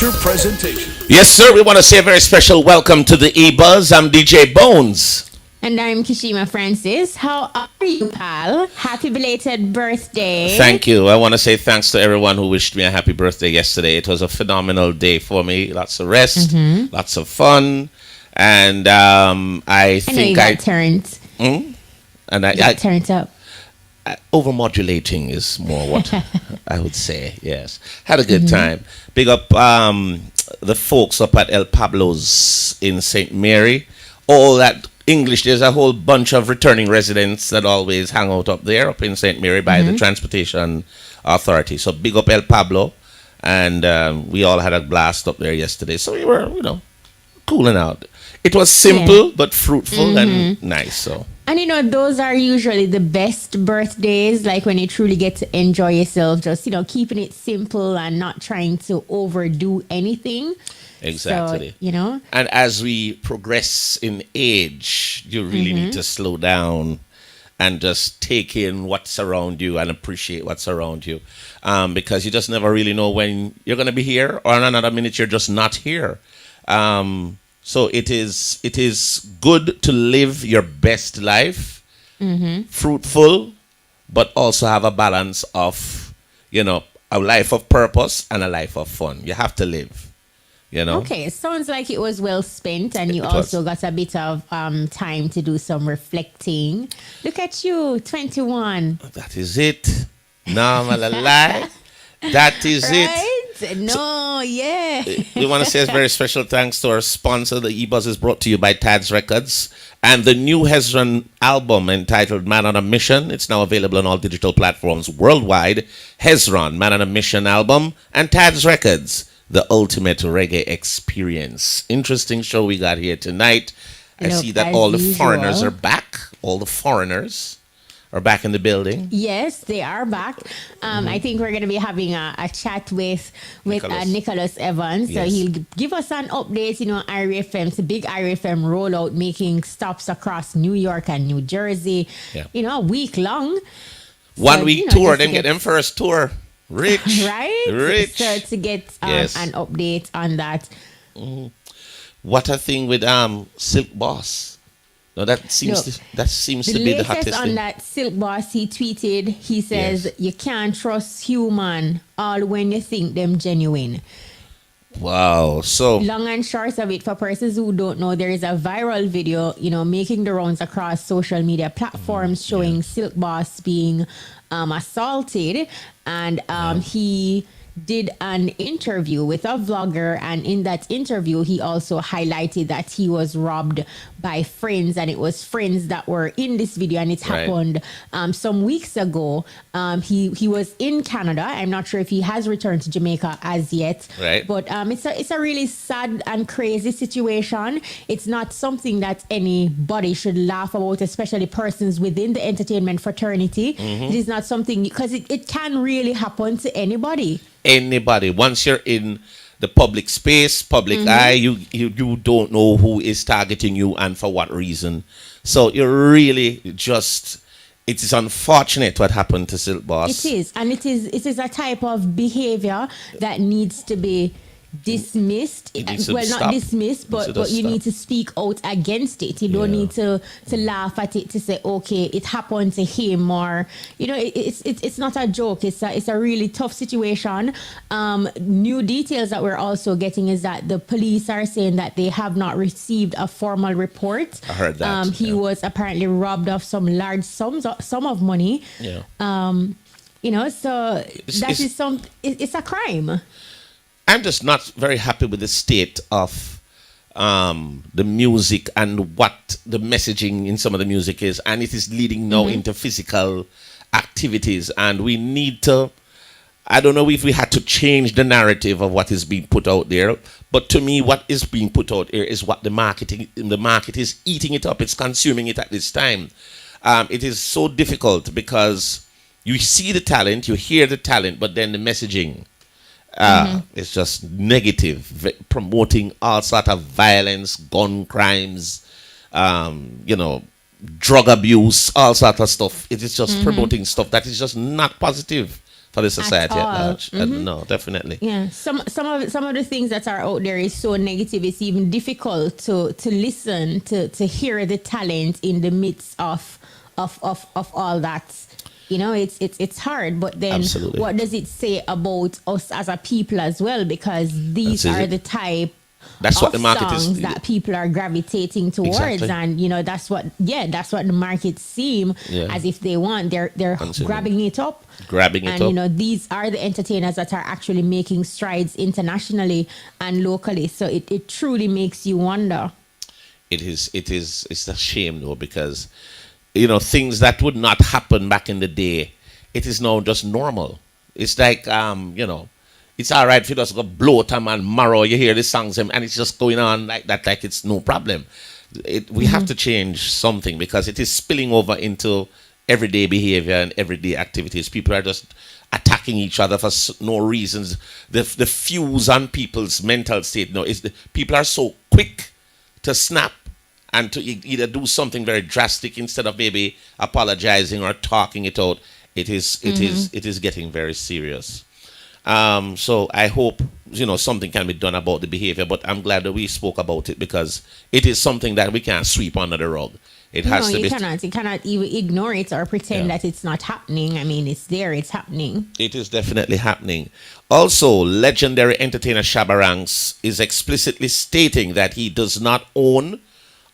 feature presentation. Yes, sir. We want to say a very special welcome to the EBUZZ. I'm DJ Bones. And I'm Kishima Francis. How are you, pal? Happy belated birthday. Thank you. I want to say thanks to everyone who wished me a happy birthday yesterday. It was a phenomenal day for me. Lots of rest, lots of fun. And I think I turned. And I turned up. Overmodulating is more what I would say. Yes, had a good time. Big up the folks up at El Pablo's in St. Mary. All that English. There's a whole bunch of returning residents that always hang out up there up in St. Mary by the Transportation Authority. So big up El Pablo, and we all had a blast up there yesterday. So we were, cooling out. It was simple but fruitful and nice. So. And those are usually the best birthdays, like when you truly get to enjoy yourself, just, keeping it simple and not trying to overdo anything. Exactly. So, And as we progress in age, you really need to slow down and just take in what's around you and appreciate what's around you. Because you just never really know when you're going to be here, or in another minute you're just not here. So it is good to live your best life, fruitful, but also have a balance of, a life of purpose and a life of fun. You have to live, Okay, it sounds like it was well spent, and you also got a bit of time to do some reflecting. Look at you, 21. That is it. No, I'm a lie. That is right? it. No, yeah. We want to say a very special thanks to our sponsor. The EBUZZ is brought to you by Tad's Records. And the new Hezron album entitled Man on a Mission. It's now available on all digital platforms worldwide. Hezron, Man on a Mission album, and Tad's Records, the ultimate reggae experience. Interesting show we got here tonight. I see that all the foreigners are back. All the foreigners are back in the building. Yes, they are back. I think we're going to be having a chat with Nicholas Evans. Yes. So he'll give us an update, IRFM's the big IRFM rollout, making stops across New York and New Jersey, a week long. 1 week tour, then get them first tour. Rich. Right? Rich. So to get an update on that. What a thing with Silk Boss. No, that seems to be the hottest on thing. that Silk Boss, he tweeted, he says, you can't trust human all when you think them genuine. Wow. So long and short of it, for persons who don't know, there is a viral video, making the rounds across social media platforms showing Silk Boss being assaulted, and he did an interview with a vlogger, and in that interview he also highlighted that he was robbed by friends, and it was friends that were in this video, and it happened some weeks ago. He was in Canada. I'm not sure if he has returned to Jamaica as yet, but it's a really sad and crazy situation. It's not something that anybody should laugh about, especially persons within the entertainment fraternity. It is not something, because it can really happen to anybody. Once you're in the public space, public eye, you don't know who is targeting you and for what reason. So you're really just, it is unfortunate what happened to Silk Boss. It is, and it is a type of behavior that needs to be dismissed. Not dismissed, but you need to speak out against it. You don't need to laugh at it, to say, okay, it happened to him, or it's not a joke. It's a really tough situation. New details that we're also getting is that the police are saying that they have not received a formal report. I heard that. He was apparently robbed of some large sum of money. So it's a crime. I'm just not very happy with the state of the music and what the messaging in some of the music is, and it is leading now into physical activities, and we need to, I don't know if we had to change the narrative of what is being put out there, but to me what is being put out here is what the market is eating it up, it's consuming it at this time. It is so difficult because you see the talent, you hear the talent, but then the messaging, it's just negative, promoting all sort of violence, gun crimes, drug abuse, all sort of stuff. It is just promoting stuff that is just not positive for the society at all. large. No, definitely. Yeah, some of the things that are out there is so negative. It's even difficult to listen to hear the talent in the midst of all that. It's hard. But then, Absolutely. what does it say about us as a people as well? Because these That's are it. the type That's of what the market songs is. that people are gravitating towards, Exactly. and that's what the markets seem Yeah. as if they want. They're Consuming. grabbing it up. Grabbing it And up. these are the entertainers that are actually making strides internationally and locally. So it truly makes you wonder. It's a shame though, because things that would not happen back in the day, it is now just normal. It's like it's all right if you just go blow time and marrow, you hear the songs and it's just going on like that, like it's no problem. We have to change something, because it is spilling over into everyday behavior and everyday activities. People are just attacking each other for no reasons. The fuse on people's mental state now is people are so quick to snap and to either do something very drastic instead of maybe apologizing or talking it out. It is getting very serious. So I hope something can be done about the behavior. But I'm glad that we spoke about it, because it is something that we can't sweep under the rug. It has to be. You cannot even ignore it or pretend that it's not happening. I mean, it's there. It's happening. It is definitely happening. Also, legendary entertainer Shabba Ranks is explicitly stating that he does not own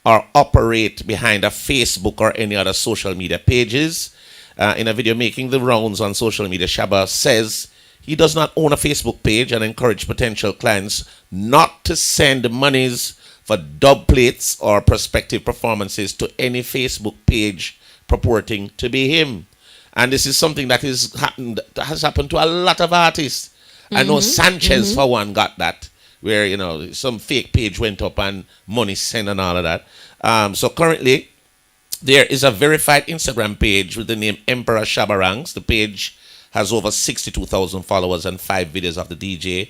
or operate behind a Facebook or any other social media pages. In a video making the rounds on social media, Shabba says he does not own a Facebook page and encourage potential clients not to send monies for dub plates or prospective performances to any Facebook page purporting to be him. And this is something that has happened to a lot of artists. I know Sanchez, for one, got that, where, some fake page went up and money sent and all of that. So currently, there is a verified Instagram page with the name Emperor Shabba Ranks. The page has over 62,000 followers and 5 videos of the DJ.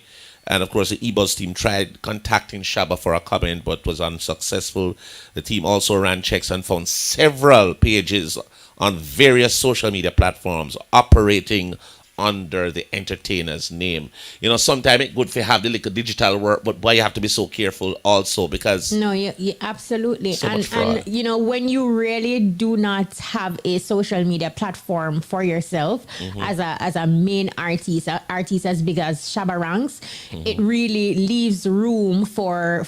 And of course, the EBUZZ team tried contacting Shabba for a comment, but was unsuccessful. The team also ran checks and found several pages on various social media platforms operating under the entertainer's name. Sometimes it's good to have the little digital work, but boy, you have to be so careful also, because No, you absolutely. So much fraud. And when you really do not have a social media platform for yourself as a main artist, as big as Shabba Ranks, it really leaves room for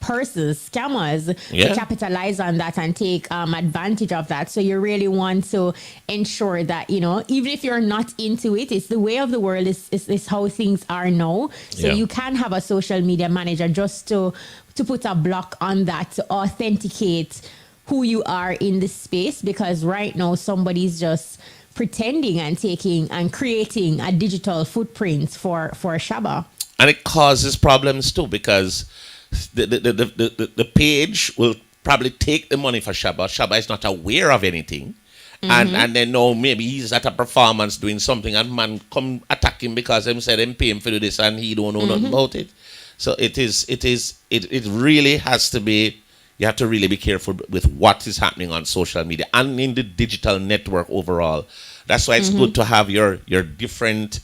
persons, scammers, to capitalize on that and take advantage of that. So you really want to ensure that, even if you're not into it, it's the way of the world, is how things are now. So you can have a social media manager just to put a block on that, to authenticate who you are in the space, because right now somebody's just pretending and taking and creating a digital footprint for Shabba. And it causes problems too, because the page will probably take the money for Shabba. Shabba is not aware of anything. And then no, maybe he's at a performance doing something and man come attack him because him said him pay him for do this and he don't know nothing about it. So it really has to be, you have to really be careful with what is happening on social media and in the digital network overall. That's why it's good to have your different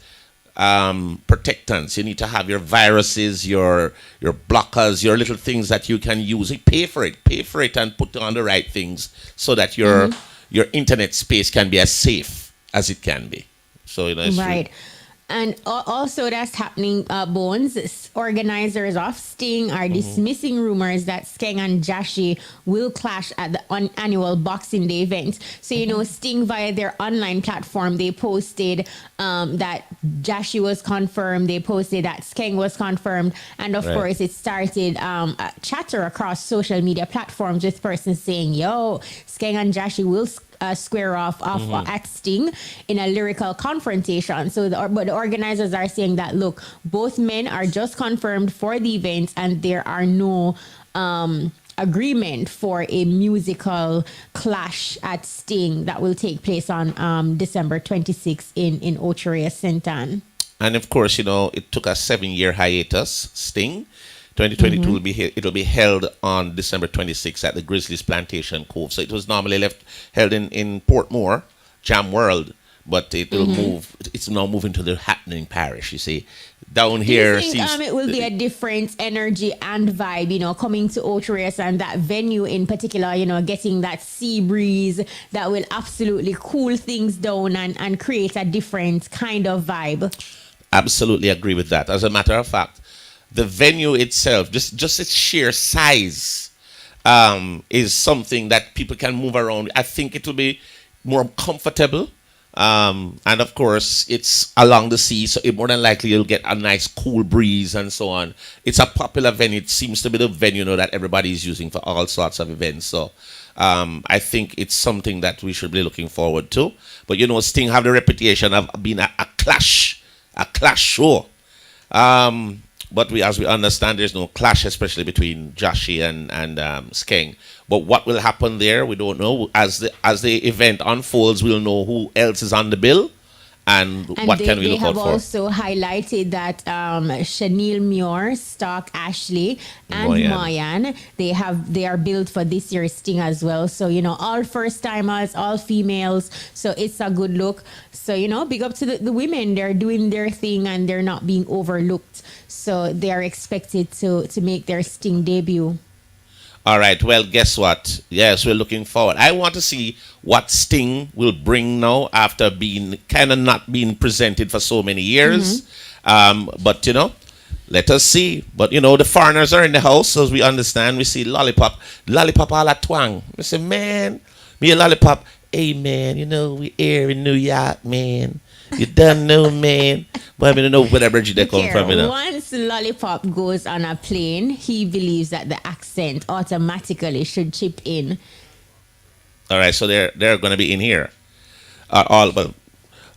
protectants. You need to have your viruses, your blockers, your little things that you can use. Pay for it and put on the right things so that your internet space can be as safe as it can be. So it's right. And also that's happening, Bones. Organizers of Sting are dismissing rumors that Skeng and Jashi will clash at the annual Boxing Day event. So, Sting via their online platform, they posted that Jashi was confirmed. They posted that Skeng was confirmed. And of course, it started a chatter across social media platforms with persons saying, yo, Skeng and Jashi will square off at Sting in a lyrical confrontation. So but the organizers are saying that, look, both men are just confirmed for the event and there are no agreement for a musical clash at Sting that will take place on December 26th in Ochorea, St. And of course, it took a 7-year hiatus. Sting 2022 it'll be held on December 26th at the Grizzlies Plantation Cove. So it was normally held in Portmore, Jam World, but it will move. It's now moving to the happening parish. You see, down Do here. you think it will be a different energy and vibe, coming to Ocho and that venue in particular, getting that sea breeze that will absolutely cool things down and create a different kind of vibe? Absolutely agree with that. As a matter of fact, the venue itself, just its sheer size, is something that people can move around. I think it will be more comfortable. And of course, it's along the sea, so more than likely you'll get a nice cool breeze and so on. It's a popular venue. It seems to be the venue that everybody is using for all sorts of events. So I think it's something that we should be looking forward to. But Sting have the reputation of being a clash show. But as we understand, there's no clash, especially between Joshi and Skeng. But what will happen there, we don't know. As the event unfolds, we'll know who else is on the bill and what can we look out for. They have also highlighted that Chanel Muir, Stark Ashley, and Moyan, they are built for this year's Sting as well. So, all first timers, all females. So it's a good look. So, big up to the women. They're doing their thing and they're not being overlooked. So they are expected to make their Sting debut. All right. Well, guess what? Yes, we're looking forward. I want to see what Sting will bring now after being kind of not being presented for so many years. But, let us see. But, the foreigners are in the house, as we understand. We see Lollipop. Lollipop a la twang. I say, man, me and Lollipop, hey, man, we here in New York, man. You don't know, man. But I don't know where they come from. Once Lollipop goes on a plane, he believes that the accent automatically should chip in. All right, so they're going to be in here. All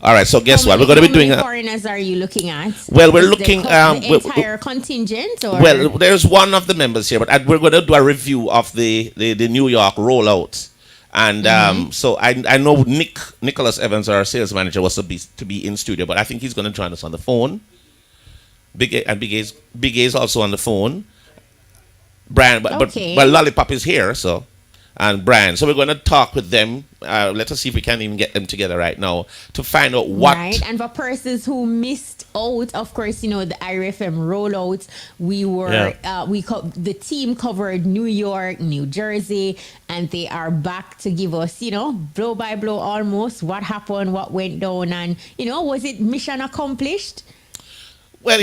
right, so guess what? We're going to be doing. How many foreigners are you looking at? Well, we're looking the entire contingent. Or? Well, there's one of the members here, but we're going to do a review of the New York rollout. And so I know Nicholas Evans, our sales manager, was to be in studio, but I think he's going to join us on the phone. Big A is also on the phone. Brian, but Lollipop is here, so. And Brian. So we're going to talk with them. Let us see if we can even get them together right now to find out what. Right. And for persons who missed out, of course, the IRFM rollout, the team covered New York, New Jersey, and they are back to give us, blow by blow almost what happened, what went down, and, was it mission accomplished? Well,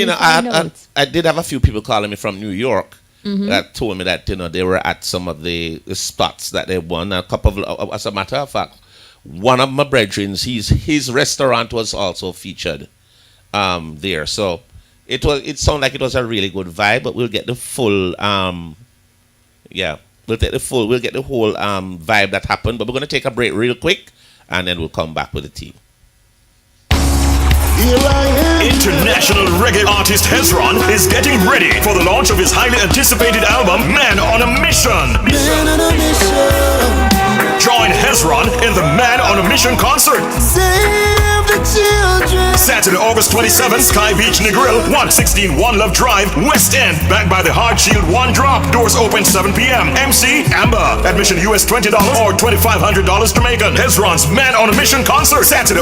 I did have a few people calling me from New York. That told me that they were at some of the spots that they won. A couple of, as a matter of fact, one of my brethren's, his restaurant was also featured there. So it sounded like it was a really good vibe. But we'll get the full we'll get the whole vibe that happened. But we're gonna take a break real quick, and then we'll come back with the team. International reggae artist Hezron is getting ready for the launch of his highly anticipated album, Man on a Mission. Join Hezron in the Man on a Mission concert. Save the children. Saturday, August 27th, Sky Beach Negril, 116 One Love Drive, West End. Backed by the Hard Shield One Drop. Doors open 7 p.m. MC, Amber. Admission US $20 or $2,500 Jamaican. Hezron's Man on a Mission concert. Saturday,